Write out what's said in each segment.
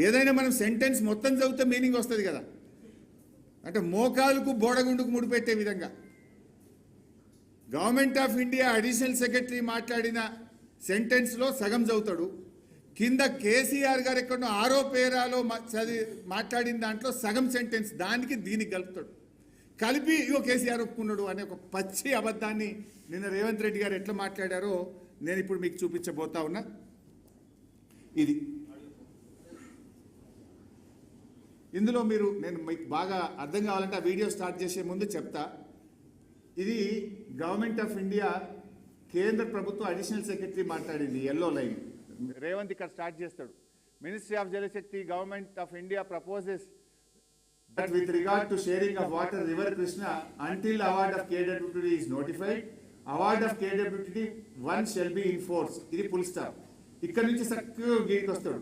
ఏదైనా మనం సెంటెన్స్ మొత్తం చదివితే మీనింగ్ వస్తుంది కదా. అంటే మోకాలుకు బోడగుండుకు ముడిపెట్టే విధంగా government of India additional secretary మాట్లాడిన సెంటెన్స్లో సగం చదువుతాడు, కింద కేసీఆర్ గారు ఎక్కడో ఆరో పేరాలో మాట్లాడిన దాంట్లో సగం సెంటెన్స్ దానికి దీనికి కలుపుతాడు. కలిపి ఇగో కేసీఆర్ ఒప్పుకున్నాడు అనే ఒక పచ్చి అబద్ధాన్ని నిన్న రేవంత్ రెడ్డి గారు ఎట్లా మాట్లాడారో నేను ఇప్పుడు మీకు చూపించబోతా ఉన్నా. ఇది ఇందులో నేను మీకు బాగా అర్థం కావాలంటే ఆ వీడియో స్టార్ట్ చేసే ముందు చెప్తా. ఇది గవర్నమెంట్ ఆఫ్ ఇండియా కేంద్ర ప్రభుత్వ అడిషనల్ సెక్రటరీ మాట్లాడింది ఎల్లో లైన్. రేవంత్ ఇక్కడ స్టార్ట్ చేస్తాడు. Ministry of Jal Shakti government of India proposes that with regard to sharing of water river Krishna until award of KWTD is notified, award of KWTD 1 shall be in force. ఇది full stop. ఇక్కడ నుంచి చక్కగా గీడికి వస్తాడు.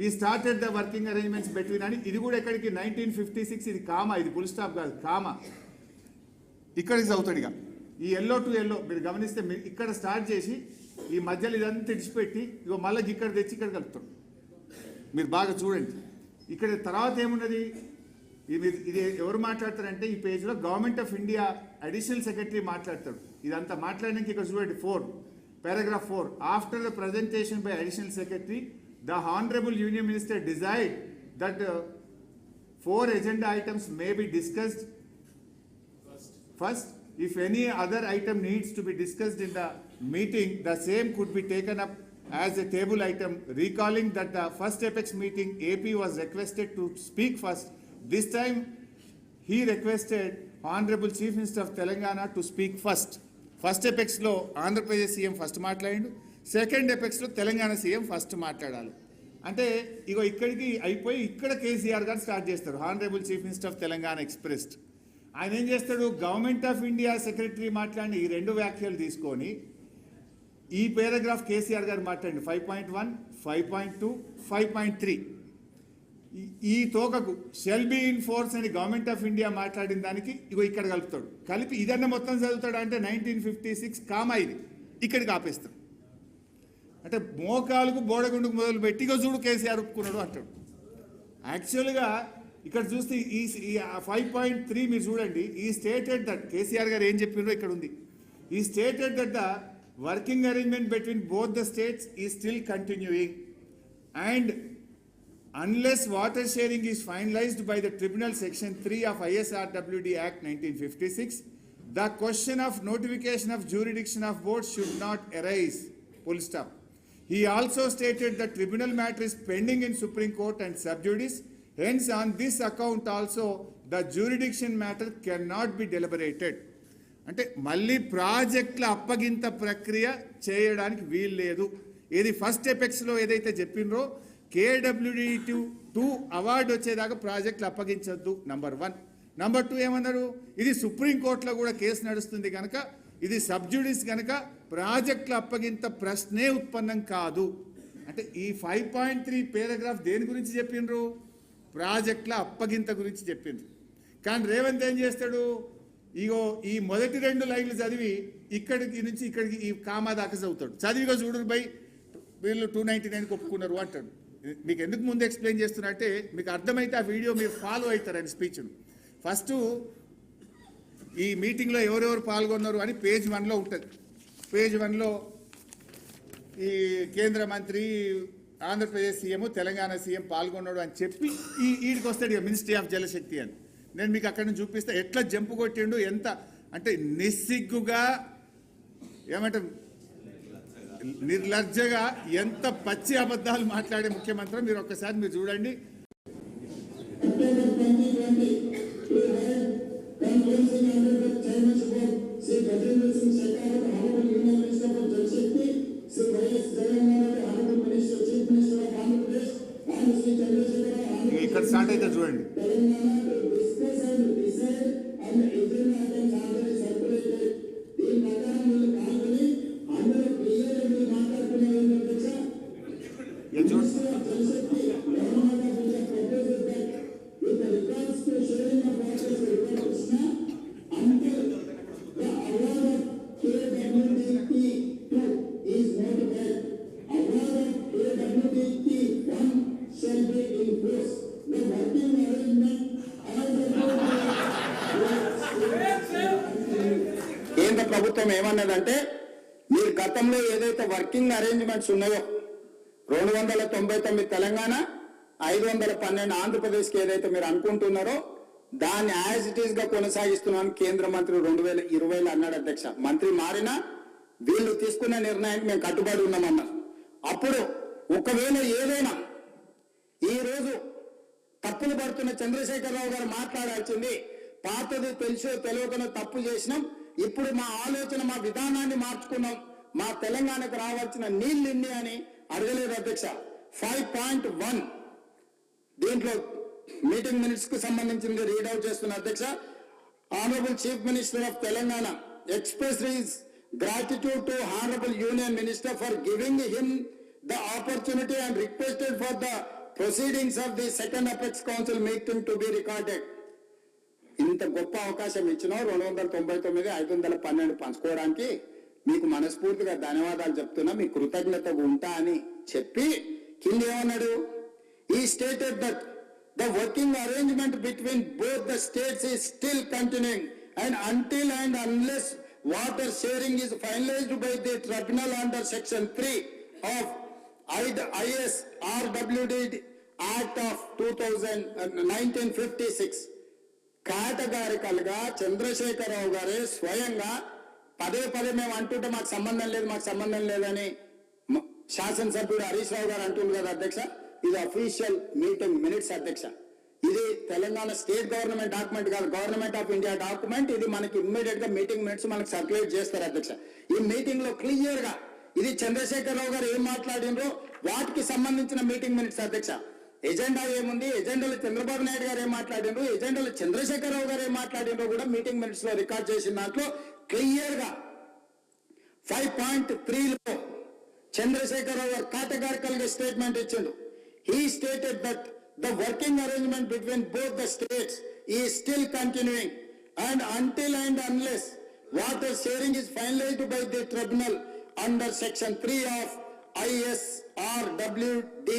ఈ started the working arrangements between అని ఇది కూడా ఎక్కడికి 1956 ఇది కామా, ఇది ఫుల్ స్టాప్ కాదు కామా. ఇక్కడికి చదువుతాడు. ఇక ఈ ఎల్లో టు ఎల్లో మీరు గమనిస్తే ఇక్కడ స్టార్ట్ చేసి ఈ మధ్యలో ఇదంతా తెచ్చిపెట్టి ఇగో మళ్ళీ ఇక్కడ తెచ్చి ఇక్కడ కలుపుతాడు. మీరు బాగా చూడండి. ఇక్కడ తర్వాత ఏమున్నది, ఇది ఎవరు మాట్లాడతారంటే ఈ పేజ్లో government of India additional secretary మాట్లాడతాడు. ఇదంతా మాట్లాడడానికి ఇక్కడ చూడండి paragraph 4 after the presentation by additional secretary the honourable union minister decide that 4 agenda items may be discussed first. If any other item needs to be discussed in the meeting, the same could be taken up as a table item, recalling that the first apex meeting AP was requested to speak first. This time he requested Honorable Chief Minister of Telangana to speak first. First apex lo Andhra Pradesh CM first మాట్లాడిండు, second apex లో Telangana CM first మాట్లాడాలి. అంటే ఇగో ఇక్కడికి అయిపోయి ఇక్కడ కేసీఆర్ గారు start చేస్తారు. Honourable chief minister of Telangana expressed. ఆయన ఏం చేస్తాడు, గవర్నమెంట్ ఆఫ్ ఇండియా సెక్రటరీ మాట్లాడిన ఈ 2 వ్యాఖ్యలు తీసుకొని ఈ పారాగ్రాఫ్ కేసీఆర్ గారు మాట్లాడండి 5.1, 5.2, 5.3 ఈ తోకకు షెల్ బి ఇన్ ఫోర్స్ అని గవర్నమెంట్ ఆఫ్ ఇండియా మాట్లాడిన దానికి ఇగో ఇక్కడ కలుపుతాడు. కలిపి ఇదన్నా మొత్తం చదువుతాడు అంటే 1956 కామా ఇది ఇక్కడికి ఆపేస్తాడు. అంటే మోకాలకు బోడగుండుకు మొదలు పెట్టి ఇగో చూడు కేసీఆర్ ఒప్పుకున్నాడు అంటాడు. యాక్చువల్గా ఇక్కడ చూస్తే ఈ 5.3 మీరు చూడండి. ఈ స్టేటెడ్ దట్ కేసీఆర్ గారు ఏం చెప్పినారో ఇక్కడ ఉంది. He stated that the working arrangement between both the states is still continuing and unless water sharing is finalized by the Tribunal Section 3 of ISRWD Act 1956, the question of notification of jurisdiction of boards should not arise. Full stop. He also stated that tribunal matter is pending in Supreme Court and sub judice. Hence, on this account also, the jurisdiction matter cannot be deliberated. అంటే మళ్ళీ ప్రాజెక్టుల అప్పగింత ప్రక్రియ చేయడానికి వీలు లేదు. ఏది first ఎపెక్స్లో ఏదైతే చెప్పినరో KWTD2 award వచ్చేదాకా ప్రాజెక్టులు అప్పగించద్దు నంబర్ 1. నంబర్ 2 ఏమన్నారు, ఇది సుప్రీంకోర్టులో కూడా కేసు నడుస్తుంది కనుక ఇది సబ్జుడిస్ కనుక ప్రాజెక్టుల అప్పగింత ప్రశ్నే ఉత్పన్నం కాదు. అంటే ఈ 5.3 పారాగ్రాఫ్ దేని గురించి చెప్పిండ్రు, ప్రాజెక్టుల అప్పగింత గురించి చెప్పిండ్రు. కానీ రేవంత్ ఏం చేస్తాడు, ఇగో ఈ మొదటి 2 లైన్లు చదివి ఇక్కడికి నుంచి ఇక్కడికి ఈ కామా దాకా చదువుతాడు. చదివిగా చూడు బై వీళ్ళు 299కి ఒప్పుకున్నారు అంటాడు. మీకు ఎందుకు ముందు ఎక్స్ప్లెయిన్ చేస్తున్నా అంటే మీకు అర్థమైతే ఆ వీడియో మీరు ఫాలో అవుతారని స్పీచ్ను. ఫస్ట్ ఈ మీటింగ్లో ఎవరెవరు పాల్గొన్నారు అని పేజ్ 1లో ఉంటుంది. పేజ్ 1లో ఈ కేంద్ర మంత్రి ఆంధ్రప్రదేశ్ సీఎం తెలంగాణ సీఎం పాల్గొన్నాడు అని చెప్పి ఈడికి వస్తాడు ఇక మినిస్ట్రీ ఆఫ్ జలశక్తి అని. నేను మీకు అక్కడ నుంచి చూపిస్తా ఎట్లా జంపు కొట్టిండు, ఎంత అంటే నిస్సిగ్గుగా ఏమంటే నిర్లజ్జగా ఎంత పచ్చి అబద్ధాలు మాట్లాడే ముఖ్యమంత్రి మీరు ఒక్కసారి మీరు చూడండి. ఇక్కడ స్టార్ట్ అయితే చూడండి. Shall be ప్రభుత్వం ఏమన్నదంటే మీరు గతంలో ఏదైతే వర్కింగ్ అరేంజ్మెంట్స్ ఉన్నాయో 299 తెలంగాణ 512 ఆంధ్రప్రదేశ్కి ఏదైతే మీరు అనుకుంటున్నారో దాన్ని యాజ్ ఇట్ ఈస్ గా కొనసాగిస్తున్నాను కేంద్ర మంత్రి 2020 అన్నాడు అధ్యక్ష. మంత్రి మారినా వీళ్ళు తీసుకున్న నిర్ణయానికి మేము కట్టుబడి ఉన్నామన్నారు. అప్పుడు ఒకవేళ ఏదైనా ఈ రోజు తప్పులు పడుతున్న చంద్రశేఖరరావు గారు మాట్లాడాల్సింది పాతది తెలుసో తెలియకనో తప్పు చేసినాం, ఇప్పుడు మా ఆలోచన మా విధానాన్ని మార్చుకున్నాం, మా తెలంగాణకు రావాల్సిన నీళ్లు ఇన్ని అని అడగలేదు అధ్యక్ష. 5.1 దీంట్లో మీటింగ్ మినిట్స్ కు సంబంధించింది రీడౌట్ చేస్తున్న అధ్యక్ష. Honourable chief minister of Telangana express his gratitude to honorable union minister for giving him the opportunity and requested for the proceedings of the second apex council meeting to be recorded. ఇంత గొప్ప అవకాశం ఇచ్చినా 299 512 పంచుకోవడానికి మీకు మనస్ఫూర్తిగా ధన్యవాదాలు చెప్తున్నా, మీ కృతజ్ఞతగా ఉంటా అని చెప్పి కింద ఏమన్నాడు, ఈ stated that the working arrangement between both the states is still continuing and until and unless water sharing is finalized by the tribunal under section 3 of ISRWD Act of 1956 categorical గా చంద్రశేఖరరావు గారే స్వయంగా పదే మేము అంటుంటే మాకు సంబంధం లేదని శాసనసభ్యుడు హరీష్ రావు గారు అంటుంది కదా అధ్యక్ష. ఇది అఫీషియల్ మీటింగ్ మినిట్స్ అధ్యక్ష. ఇది తెలంగాణ స్టేట్ గవర్నమెంట్ డాక్యుమెంట్ కాదు, గవర్నమెంట్ ఆఫ్ ఇండియా డాక్యుమెంట్. ఇది మనకి ఇమ్మీడియట్ గా మీటింగ్ మినిట్స్ మనకి సర్క్యులేట్ చేస్తారు అధ్యక్ష. ఈ మీటింగ్ లో క్లియర్ గా ఇది చంద్రశేఖరరావు గారు ఏం మాట్లాడినరో వాటికి సంబంధించిన మీటింగ్ మినిట్స్ అధ్యక్ష. ఎజెండా ఏముంది, ఎజెండాలో చంద్రబాబు నాయుడు గారు ఏం మాట్లాడినరు, ఎజెండాలో చంద్రశేఖరరావు గారు ఏం మాట్లాడినరో కూడా మీటింగ్ మినిట్స్ లో రికార్డ్ చేసిన దాంట్లో క్లియర్ గా 5.3లో చంద్రశేఖరరావు గారు కేటగారికల్ గా స్టేట్మెంట్ ఇచ్చిండు. He stated that the working arrangement between both the states is still continuing and until and unless water sharing is finalized by the tribunal under section 3 of ISRWD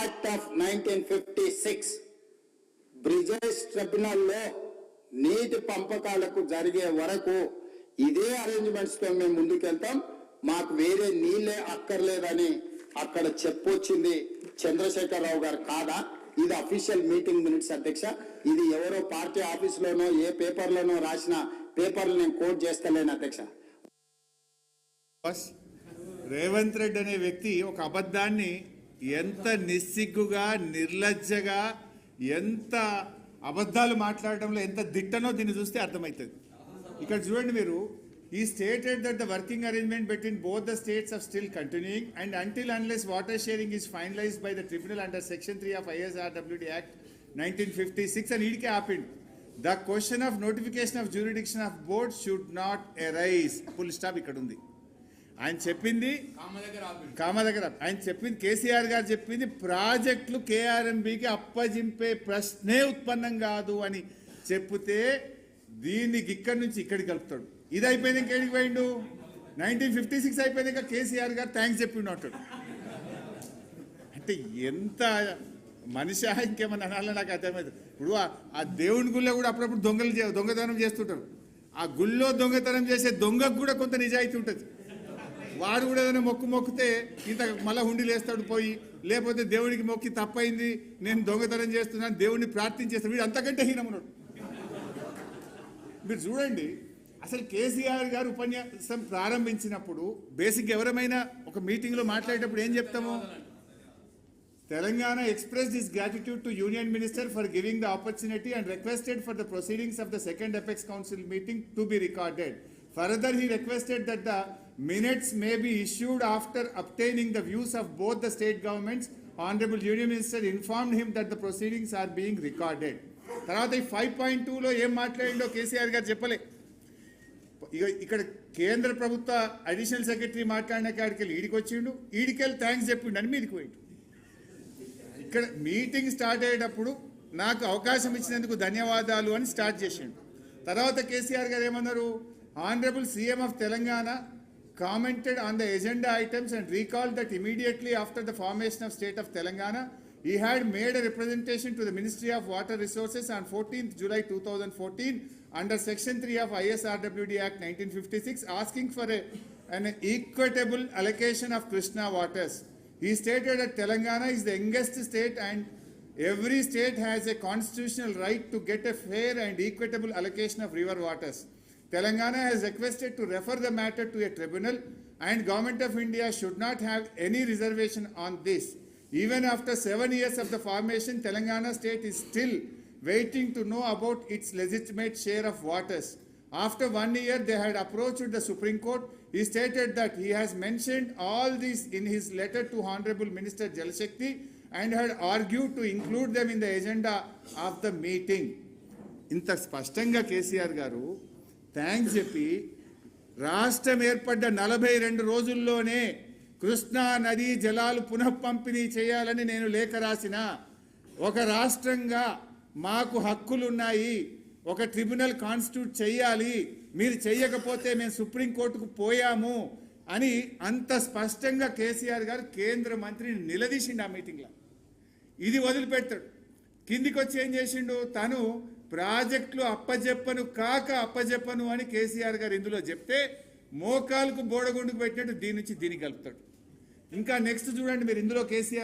Act of 1956 Brijesh tribunal లో నీటి పంపకాలకు జరిగే వరకు ఇదే arrangements తో మేము ముందుకెళ్తాం, మాకు వేరే నీళ్ళే అక్కర్లేదని అక్కడ చెప్పొచ్చింది చంద్రశేఖరరావు గారు కాదా? ఇది అఫీషియల్ మీటింగ్ మినిట్స్ అధ్యక్ష. ఇది ఎవరో పార్టీ ఆఫీసులోనో ఏ పేపర్లోనో రాసిన పేపర్లు నేను కోట్ చేస్తలేను అధ్యక్ష. రేవంత్ రెడ్డి అనే వ్యక్తి ఒక అబద్ధాన్ని ఎంత నిస్సిగ్గుగా నిర్లజ్జగా ఎంత అబద్ధాలు మాట్లాడడంలో ఎంత దిట్టనో దీన్ని చూస్తే అర్థమవుతుంది. ఇక్కడ చూడండి మీరు, he stated that the working arrangement between both the states are still continuing and until unless water sharing is finalized by the tribunal under section 3 of ISRWD Act 1956 and idike happened. The question of notification of jurisdiction of board should not arise. Full stop ikkada undi. ఆయన చెప్పింది కామ దగ్గర ఆయన చెప్పింది కేసీఆర్ గారు చెప్పింది ప్రాజెక్టులు కేఆర్ఎంబికి అప్పజింపే ప్రశ్నే ఉత్పన్నం కాదు అని చెప్తే దీనికి ఇక్కడి నుంచి ఇక్కడికి కలుపుతాడు. ఇది అయిపోయింది ఇంకేడికి పోయిండు, 1956 అయిపోయింది ఇంకా కేసీఆర్ గారు థ్యాంక్స్ చెప్పిండు అంటాడు. అంటే ఎంత మనిషి ఇంకేమన్నా అనాలో నాకు అర్థమైంది. ఇప్పుడు ఆ దేవుని గుళ్ళో కూడా అప్పుడప్పుడు దొంగతనం చేస్తుంటారు. ఆ గుళ్ళో దొంగతనం చేసే దొంగకు కూడా కొంత నిజాయితీ ఉంటుంది. వాడు కూడా ఏదైనా మొక్కితే ఇంత మళ్ళా హుండీలు వేస్తాడు పోయి, లేకపోతే దేవుడికి మొక్కి తప్పైంది నేను దొంగతనం చేస్తున్నాను దేవుడిని ప్రార్థించేస్తాడు, వీడు అంతకంటే హీనమున్నాడు. మీరు చూడండి, అసలు కేసీఆర్ గారు ఉపన్యాసం ప్రారంభించినప్పుడు బేసిక్ ఎవరైనా ఒక మీటింగ్లో మాట్లాడేటప్పుడు ఏం చెప్తాము, Telangana expressed his gratitude to Union Minister for giving the opportunity and requested for the proceedings of the second Apex Council meeting to be recorded. Further, he requested that the minutes may be issued after obtaining the views of both the state governments. Honorable Union Minister informed him that the proceedings are being recorded. తర్వాత ఈ 5.2లో ఏం మాట్లాడిండో కేసీఆర్ గారు చెప్పలే. ఇక్కడ కేంద్ర ప్రభుత్వ additional secretary మాట్లాడిన కాడికి ఈడికి వచ్చిండు, ఈడికెళ్ళి థ్యాంక్స్ చెప్పిండు అని మీదికి పోయిండు. ఇక్కడ మీటింగ్ స్టార్ట్ అయ్యేటప్పుడు నాకు అవకాశం ఇచ్చినందుకు ధన్యవాదాలు అని స్టార్ట్ చేసిండు. తర్వాత కేసీఆర్ గారు ఏమన్నారు, honourable CM of Telangana commented on the agenda items and recalled that immediately after the formation of state of Telangana, he had made a representation to the Ministry of Water Resources on 14th July 2014 under Section 3 of ISRWD Act 1956 asking for an equitable allocation of Krishna waters. He stated that Telangana is the youngest state and every state has a constitutional right to get a fair and equitable allocation of river waters. Telangana has requested to refer the matter to a tribunal and Government of India should not have any reservation on this. Even after 7 years of the formation, Telangana state is still waiting to know about its legitimate share of waters. After 1 year, they had approached the Supreme Court. He stated that he has mentioned all this in his letter to Honorable Minister Jal Shakti and had argued to include them in the agenda of the meeting. ఇంత స్పష్టంగా కేసీఆర్ గారు thanks చెప్పి రాష్ట్రం ఏర్పడ్డ 42 రోజుల్లోనే కృష్ణా నదీ జలాలు పునఃపంపిణీ చేయాలని నేను లేఖ రాసిన, ఒక రాష్ట్రంగా మాకు హక్కులున్నాయి, ఒక ట్రిబ్యునల్ కాన్స్టిట్యూట్ చేయాలి, మీరు చెయ్యకపోతే మేము సుప్రీంకోర్టుకు పోయాము అని అంత స్పష్టంగా కేసీఆర్ గారు కేంద్ర మంత్రిని నిలదీసిండు ఆ మీటింగ్లో. ఇది వదిలిపెడతాడు. కిందికి వచ్చి ఏం చేసిండు, తను ప్రాజెక్టులు అప్పజెప్పను అని కేసీఆర్ గారు ఇందులో చెప్తే మోకాలకు బోడగుండుకు పెట్టినట్టు దీని నుంచి దీనికి కలుపుతాడు. ఇంకా నెక్స్ట్ చూడండి మీరు ఇందులో కేసీఆర్